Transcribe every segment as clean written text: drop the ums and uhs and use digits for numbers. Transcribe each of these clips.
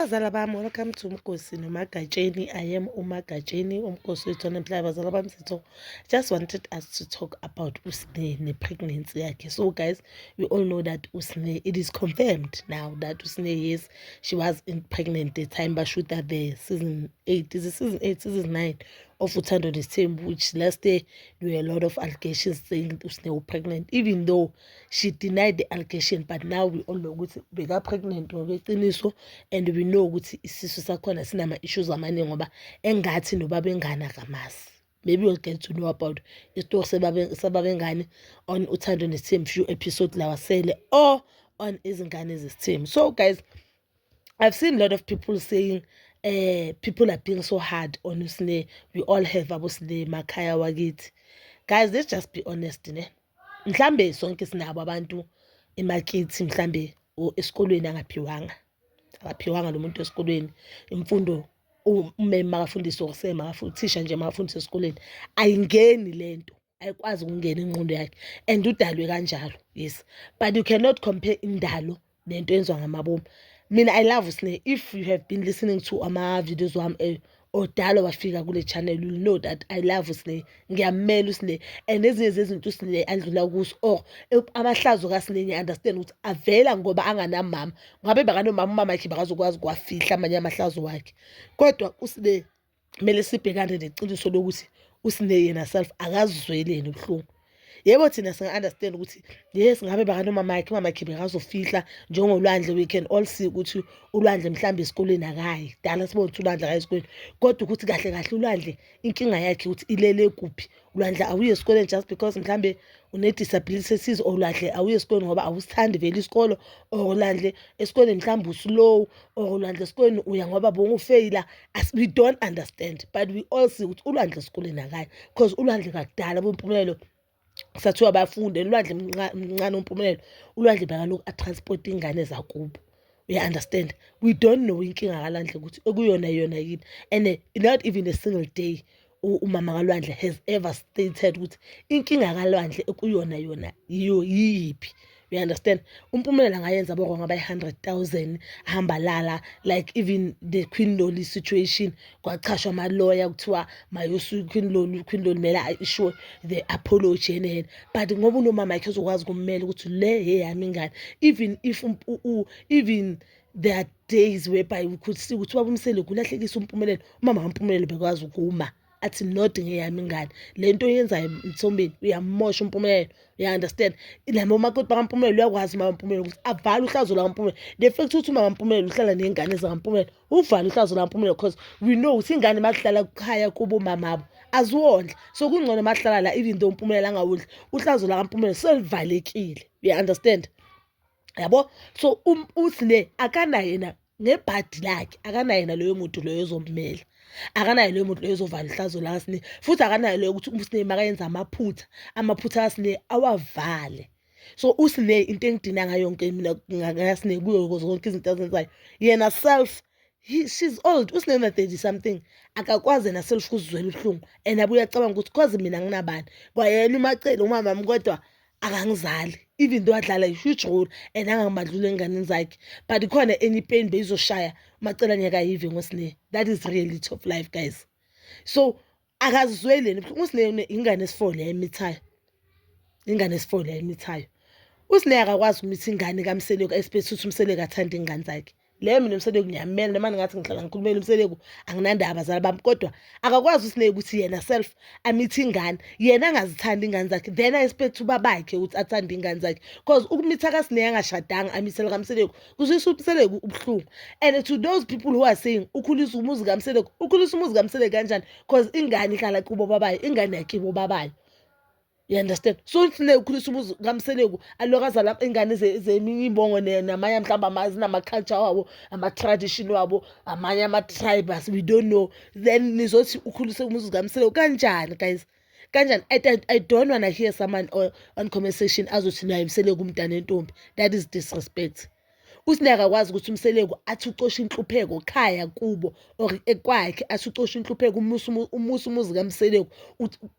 Bazala bami, welcome to Umkosi Nomagatsheni. I am uMagatsheni, Umkosi wethu Emhlaba. Bazala bami, just wanted us to talk about Usne pregnancy yakhe. So guys, we all know that Usne, it is confirmed now that Usne, yes, she was pregnant the time Bashuta the season 8. Is it season 8, season 9 of Uthando Nesithembu, which last day there were a lot of allegations saying Usne was pregnant, even though she denied the allegation. But now we all know ukuthi beka pregnant ngokweqiniso, and we know ukuthi isisu sakhona sinama issues amaningi ngoba engathi nobaba engane akamazi. Maybe we'll get to know about isitori sebabengane on Uthando Nesithembu few episodes la wasele, or on Izingane Zesithembu. So guys, I've seen a lot of people saying people are being so hard on Usne. We all have abosne makhaya wakithi. Guys, let's just be honest, ne? Mhlambe sonke sinabo abantu emakithi, mhlambe esikolweni akaphiwanga lo muntu esikolweni imfundo, ummeme makafundisa okusema akafundisha nje makafundisa esikoleni ayingeni lento, ayikwazi ukungena ingqondo yakhe, and udalwe kanjalo, yes, but you cannot compare indalo nento enziwa ngamabomu. Mina I love Usne. If you have been listening to ama videos wami odala wafika kule channel, you know that I love Usne. Ngiyamela Usne, and ezinye zezinto Usne andlula kuso, or amahlazo kaSne ngiya understand ukuthi avela ngoba anganamama. Ngabe bakanomama, umama wakhe bakazokwazi kwafihla amanye amahlazo wakhe. Kodwa Usne kumele sibhekane neqiniso lokuthi Usne yena self akazizweleni ubuhlungu. Yebo thina singa-understand ukuthi yes, ngabe bakanomama wakhe, umama wakhe bekazofihla njengolwandle. We can all see ukuthi ulwandle mhlambe esikoleni akayi, dala sibona ukuthi ulwandle akayi esikoleni, kodwa ukuthi kahle kahle ulwandle inkinga yakhe ukuthi ilele kuphi. Ulwandle awuye esikoleni just because mhlambe une-disability ethize, or ulwandle awuye esikoleni ngoba awusithandi vele isikolo, or ulwandle esikoleni mhlambe uslow, or ulwandle esikoleni uya ngoba bongufeyila. We don't understand, but we all see ukuthi ulwandle esikoleni akayi, because ulwandle kakudala bompumelelo sathiwa bafunde ulwandle mncane umpumelelo, ulwandle bakaloku atransport ingane zakubo. We understand, we don't know inkinga kaLwandle ukuthi ekuyona yona yini, and not even a single day umama kaLwandle has ever stated ukuthi inkinga kaLwandle ekuyona yona yiyo yiphi. We understand, umpumelelo angayenza bonke ngaba 100,000 ahamba lala, like even the Queen Loli situation, kwachashwa ama lawyer kuthiwa mayosu Queen Loli mela issue the apology and but ngoba unomama yakhe uzokwazi kummela ukuthi le yami ingane, even if even there are days whereby we could see ukuthi wabumsele kulahlekisa umpumelelo, umama kaMpumelelo bekwazi ukuma athi not ngeyami ingane, lento yenzayo Mthombeni uyamosha umpumelelo. You understand, ilama umakoti bakaMpumelelo uyakwazi mama Mpumelelo ukuthi avale uhlazo la kaMpumelelo. The fact ukuthi umama Mpumelelo uhlala nengane zakaMpumelelo, uvale uhlazo la kaMpumelelo, because we know ukuthi ingane makuhlala ekhaya kubo mamabo aziwondla, so kungcono mahlala la, even though uMpumelelo angawondli, uhlazo la kaMpumelelo selivalekile. You understand, yabo? So Usne akanaye yena ngebhadi lakhe, akanaye yena loyo muntu loyo ozommela, akanayo leyo muntu leyo ezovala ihlazo la kaSne, futhi akanayo leyo ukuthi uSne makayenza amaphutha kaSne awavale. So Usne into engidina ngayo yonke mina ngaSne kuyo zonke izinto azenzayo, yena self she's old. Usne na 30 something akakwazi yena self ukuzwela ubuhlungu, and abuye acabanga ukuthi cause mina nginabani kwayena umacele umama wami kodwa akangizali, even though adlala a huge role and angamadlula enganeni zakhe, but khona any pain beyizoshaya macela nyaka yive ngosne. That is reality of life, guys. So akazizweleni Usne ingane esifole emithayo, ingane esifole emithayo. Usne akakwazi ukumitha ingane kaMseleko, especially ukuthi uMseleko athanda ingane zakhe. Leyo mina uMseleko ngiyamela, noma ngathi ngihlala ngikhulumela uMseleko anginandaba abazali bami, kodwa akakwazi Usne ukuthi yena self amitha ingane, yena angazithanda ingane zakhe, then I expect ubabakhe ukuthi athanda ingane zakhe, because ukumitha kaSne angashadanga amithela kaMseleko kuzwisa uMseleko ubuhlungu. And to those people who are saying ukhulisa umuzi kaMseleko, ukhulisa umuzi kaMseleko kanjani? Because ingane ihlala kubo babayo, ingane yakhe ibo babayo. You understand? So Usne ukhulisa umuzi kaMseleko alokaza lapha ingane zeminye imbongo namanye mhlamba amazi nama-culture wabo, ama-tradition wabo, amanye ama-tribes, we don't know, then nizothi ukhulisa umuzi kaMseleko kanjani, guys? Kanjani? I don't want to hear someone on conversation azothi naye uMseleko umntana entombi. That is disrespect. Usne akakwazi ukuthi uMseleko athi ucosha inhlupheko khaya kubo, or ekwakhe athi ucosha inhlupheko umuzi kaMseleko,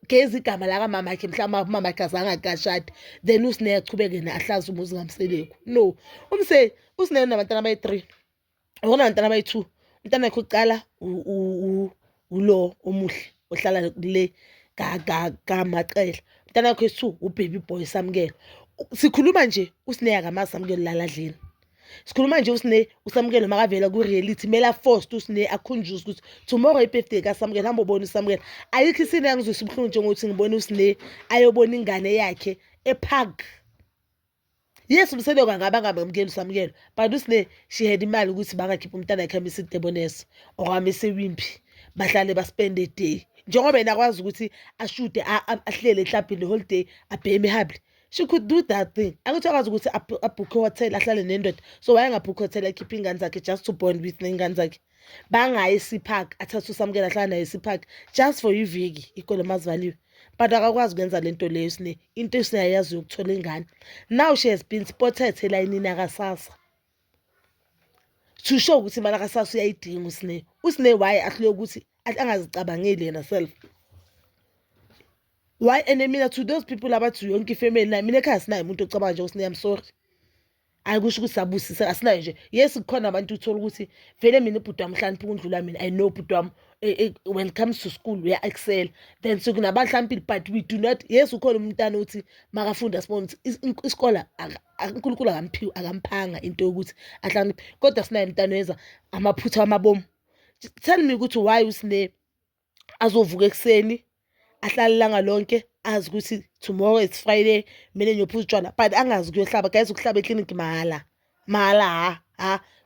geza igama la kamama yakhe mhlawumbe umama yakhe azange akashade, then Usne achubeke ahlaza umuzi kaMseleko. No, Usne unabantwana abayi-3, Ubona abantwana abayi-2 umntana wakhe uqala ulo omuhle ohlala kule kaMaqela. Umntana wakhe wesi-2 ubaby boy Samkelo. Sikhuluma nje uSineya akamazi Samkelo laladleni. Sikhuluma nje uSamkelo makavela ku-reality mele a-forced uSineya akhunjuzwe ukuthi tomorrow i-birthday kaSamkelo hamba ubona uSamkelo. Ayikho isini engizwisa ubuhlungu njengokuthi ngibone uSineya ayobona ingane yakhe epark. Yes, umselo kangaba ngamamkeli uSamkelo, but uSineya she had imali ukuthi bangakhipha umntana yakhe amise Debonaise or amise Wimpy bahlale baspend a day. Njengoba yena akwazi ukuthi ashude ahlele ehlabhini the whole day abheme ehabli. She could do that thing. Akuthi akwazi ukuthi abhukhe hotel ahlale nendoda. So wayengabhukha hotel akhipha ingane zakhe just to bond with nengane zakhe. Bangayi eSeapark athathe uSamkelo ahlala naye eSeapark just for iviki ikole mazivaliwe. But akakwazi ukwenza lento leyo uSineya. Into uSineya yazi ukuthola ingane. Now she has been spotted elayinini akaSasa. To show ukuthi imali akaSasa uyayidinga uSineya. uSineya why ahlule ukuthi angazicabangeli yena self. Why and mina to those people abathi yonke ifamily na mina ekhaya sinayo umuntu ocabanga nje uSineya, I'm sorry. Ayikusho ukuthi sabusisa asinayo nje. Yes kukhona abantu uthola ukuthi vele mina ubhuti wami hlani ukundlula mina. I know ubhuti wami when it comes to school we excel. Then sokunabahlambili but we do not. Yes ukhona umntana uthi makafunda sibona isikole uNkulunkulu akamphanga into yokuthi ahlangane kodwa sinayo umntana wenza amaphutha amabomu. Tell me ukuthi why uSineya azovuka ekseni ahlala langa lonke azi ukuthi tomorrow is Friday mina ngiyophuza utshwala but angazi kuyohlaba guys ukuhlaba eclinic mahala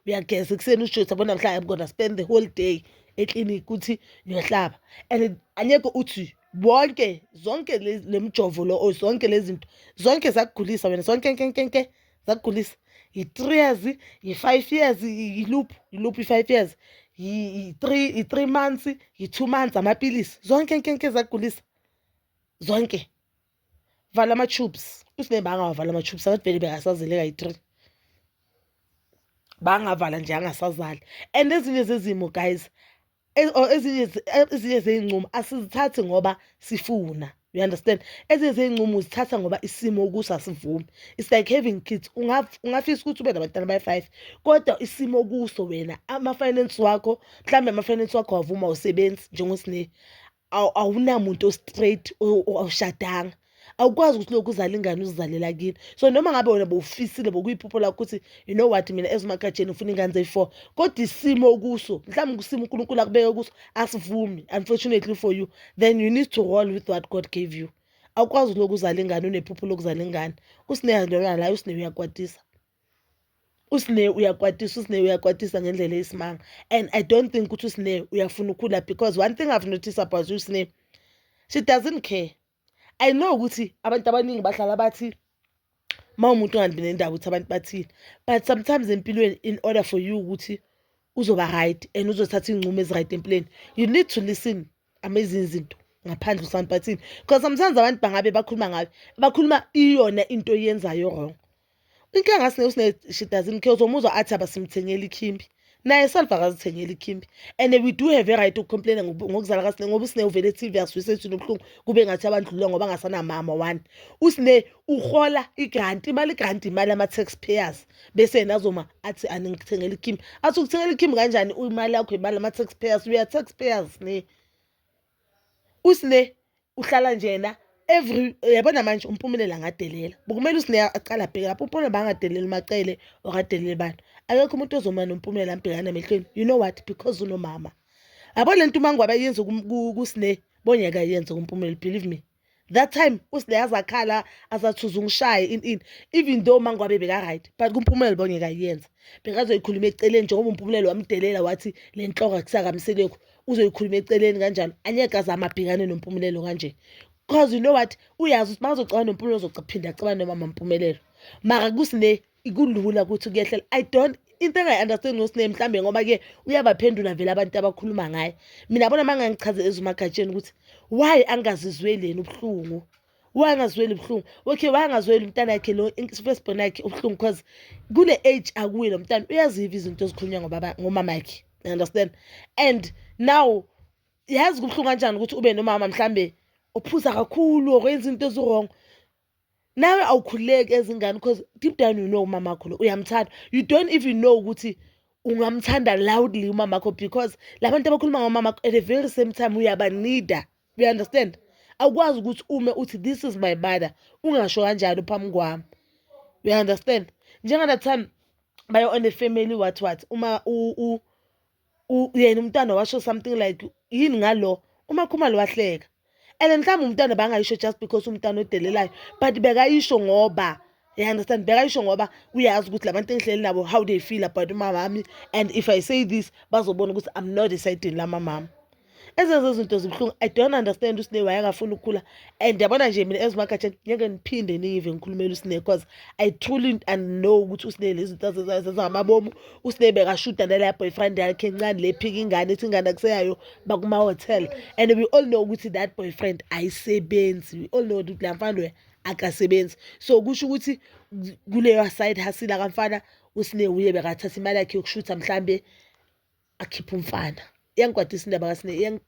uyageza kuseni ushothi abona mhlawumbe I'm gonna spend the whole day eclinic ukuthi ngiyohlaba and anyeke uthi bonke zonke lemjovo lo zonke lezi zinto zonke zakugulisa wena zonke nke zakugulisa i3 years i5 years iloop i5 years i3 months i2 months amapilisi zonke nke zakugulisa zonke. Vala ama-tubes uSineya bangavala ama-tubes akathi vele bekasazeleka yi3 bangavala nje angasazali. And ezinye zezimo guys ezinye zeyincumo asizithathi ngoba sifuna, you understand. Ezinye zeyincumo uzithatha ngoba isimo kuso asivumi. It's like having kids. Ungafisa ukuthi ube nabantwana bayi5 kodwa isimo kuso wena ama-finance wakho mhlambe ama-finance wakho wavuma usebenzi njengoSineya awunamuntu straight awushadanga awukwazi ukuthi lokhu uzala ingane uzizalela kini. So noma ngabe wena bowufisile bokuyiphupho lakho ukuthi you know what mina ezimakhatsheni ufuna ingane eyi4 kodwa isimo kuso mhlawumbe kusimo uNkulunkulu akubeke kuso asivumi unfortunately for you, then you need to roll with what God gave you. Awukwazi lokhu uzala ingane unephupho lokuzala ingane. uSineya lona la uSineya uyakwatisa. uSineya uyakwatisa ngendlela esimanga and I don't think ukuthi uSineya uyafuna ukukhula because one thing I've noticed about uSineya, she doesn't care. I know ukuthi abantu abaningi bahlala bathi umuntu ungabi nendaba ukuthi abantu bathini but sometimes empilweni in order for you ukuthi uzoba right and uzothatha inqumo eziright empilweni you need to listen amazing izinto ngaphandle usanti bathini because sometimes abantu bangabe bakhuluma iyona into oyenzayo wrong. Inkinga uSineya she doesn't care. Uzomuzwa athi abasimthengela ikhimbi naye self akazithengela ikhimbi and we do have a right ukukhomplayina ngokuzala kaSineya ngoba uSineya uvele eTV aswisethu nobuhlungu kube ngathi abandlulile ngoba ngasana mama one. uSineya uhola igrant imali ama-taxpayers bese yena azoma athi aningithengela ikhimbi. Athi ukuthengela ikhimbi kanjani imali yakho imali ama-taxpayers we are taxpayers ne. uSineya uhlala nje yena yabona manje uMpumelelo angadelela bokumele uSineya aqala abheke lapho uMpumelelo bangadeleli Macele okadeleli bani akekho umuntu ozoma noMpumelelo ambhekana emehlweni. You know what, because unomama yabo lento mangwa bayenza kuSineya bonyeka yenze kuMpumelelo. Believe me that time uSineya azakhala azathuza ungishaye in even though mangwabe beka right but kuMpumelelo bonyeka yenza bekazoyikhuluma eceleni njengoba uMpumelelo wamdelela wathi lenhloka kusakamiseleko uzoyikhuluma eceleni kanjalo anyeke azama abhekane noMpumelelo kanje. Because you know what uyazi ukuthi bazocabana noMpumelelo uzocaphinda acabana nomama uMpumelelo mara kuSineya ikulula ukuthi kuyehlela. I don't into engayi-understand ngoSineya mhlambe ngoba ke uyabaphendula vele abantu abakhuluma ngaye. Mina bona mangangichaze ezumakhatsheni ukuthi why angazizweli yena ubuhlungu, why angazizweli ubuhlungu. Okay why angazizweli umntana yakhe lo first born yakhe ubuhlungu because kule age akuye lo mntana uyaziva izinto ezikhulunywa ngomama yakhe, you understand. And now yazi kubuhlungu kanjani ukuthi ube nomama mhlambe uphuza kakhulu okwenza into ezirong nawe awukhuleki ezingane because deep down you know mama wakho lo uyamthanda. You don't even know ukuthi ungamthanda loudly umama wakho, because labantu abakhuluma ngomama at the very same time uyabanida. You understand? Awukwazi ukuthi ume uthi this is my mother ungasho kanjalo phambi kwami. You understand? Njenga that time bayo on the family what uma yena umntwana washo something like yini ngalo uMakhumalo wahleka. And mhlawumbe umntwana bangayisho just because umntwana odelelayo, but bekayisho ngoba, you understand, bekayisho ngoba uyazi ukuthi labantu engihleli nabo how they feel about umama, and if I say this bazobona ukuthi I'm not deciding la mama. Ezenzo izinto zibuhlungu. I don't understand uSine wayengafuna ukukhula, and yabona nje mina ezimakhatheni ngeke niphinde niyive ngikhulumela uSine, because I truly know ukuthi uSine lezi zinto zamabomu. uSine bekashuda nala boyfriend yakhe encane lephika ingane ethi ingane akuseyayo bakuma hotel, and we all know ukuthi that boyfriend ayisebenzi. We all know ukuthi la mfana akasebenzi. So kusho ukuthi kuleyo side hustle akamfana uSine uye bekathatha imali yakhe yokushutha mhlambe akhipha umfana. Yangikwatisa indaba kaSine,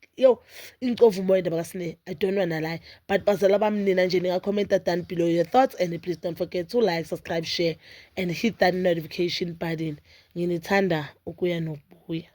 ingcovu umoya indaba kaSine. I don't wanna lie, but bazala bami nina nje ninga-comment down below your thoughts, and please don't forget to like, subscribe, share and hit that notification button. Nginithanda ukuya nokubuya.